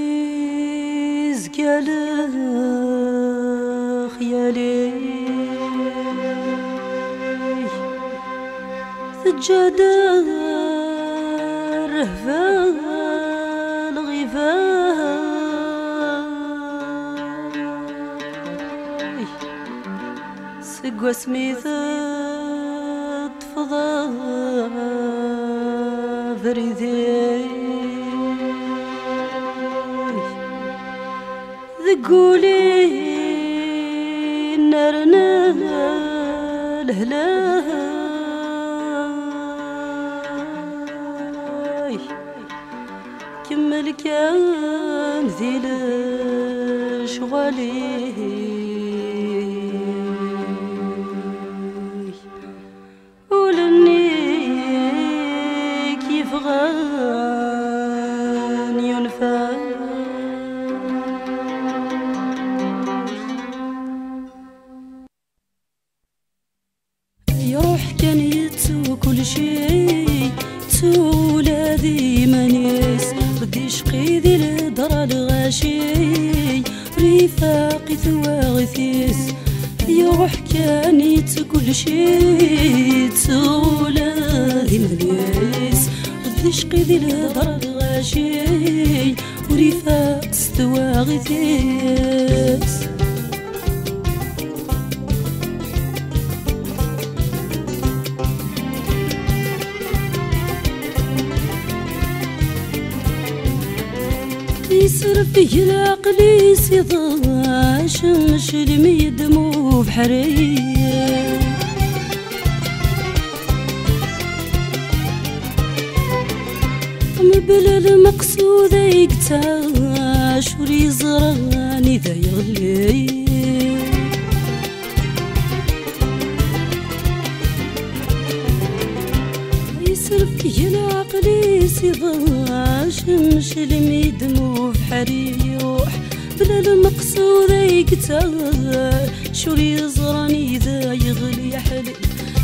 يرولني زقال خيالي سجادة رهفان غيفان سقوى سميثة تفضى فريدي ذقولي نارنا الهلاي كمل كان ذيل شغالي ولني كيف غان ينفع يروح كان يتسو كل شي تسو ولادي مانيس بدي شقي ذي الهدرة الغاشي رفاقي ثواغثيس يروح كان يتسو كل شي تسو ولادي مانيس بدي شقي ذي الهدرة الغاشي ورفاق ثواغثيس يسرف فيه العقل يصيضا شمش الميد مو بحرية مبلا المقصود يقتاش وري زراني ذا يغلي يسرف فيه العقل يصيضا شمش الميد مو بحري يروح بلا المقصود يقتال شوري زراني ذا يغلي حلي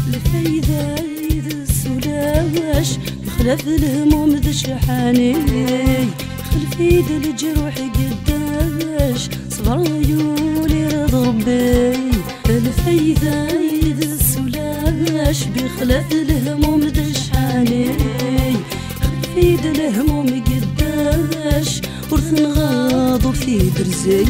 الفايدة يذ السلاش يخلف الهموم ذا شحاني خلف يد الجروح قداش صبر عيوني رضا ربي الفايدة يذ السلاش بيخلف الهموم ذا شحاني خلف يد الهموم قداش ورث نغاض في درزي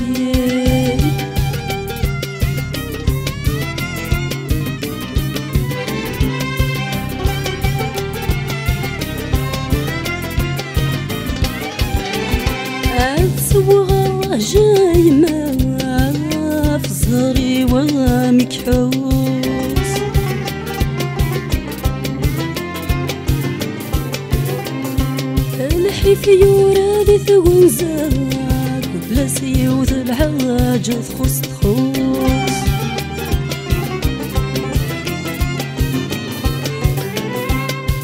أتسوغ جاي ما في زهري ومكحوس الحيف يورادي ثقون زاك وبلا سيوث الحاجة تخص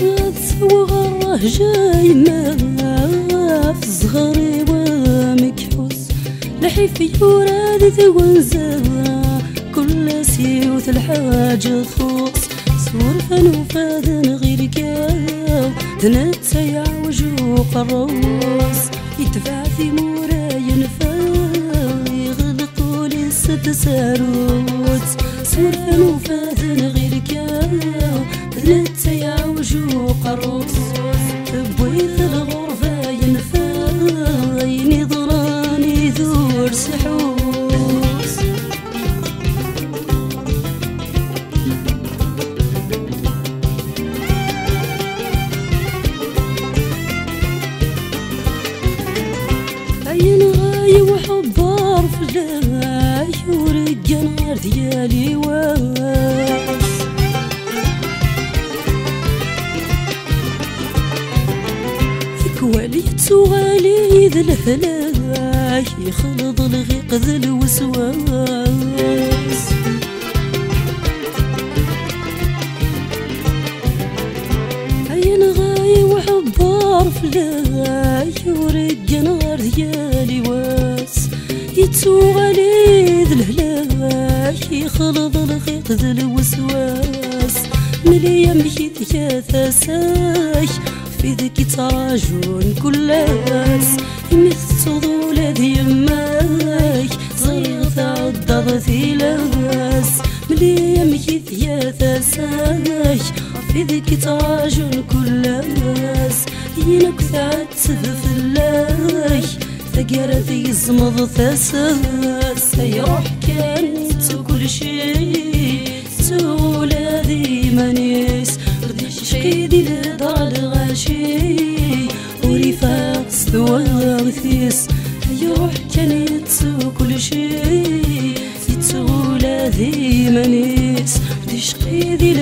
أتسوغ جاي ما في زهري ومكحوس الحيف يورادي ثقون زاك كل سيوث الحاجة تخص سورفا وفاذن غير كاو تنتسيع وجوق الروس يدفع في موراي ينفا يغلقوا لي الست ساروت سورفا وفاذن غير كاو تنتسيع وجوق الروس تبويث الغرفة ينفا عيني ضراني ذور سحوس ديالي واس ذكوالي تغالي ذا الهلاك يخلط الغيق ذا الوسواس عين غاي وحبار فلاي ورق نار ديالي واس يتوغالي ذا الهلاك يخلط الغيق ذا الوسواس مليا مشيت يا ثاساي في ذيك تراجون كلاس مثل ولاد يماي صيغت عضض لاس مليا مشيت يا ثاساي في ذيك تراجون كلاس ينك تعتذ فلاي ثقرت يزمض ثاساس يروح كانت كل شي تولادي منيس رديش كيدي لدار الغاشي ورفاق ستواغثيس يروح كانت كل شي تولادي منيس رديش كيدي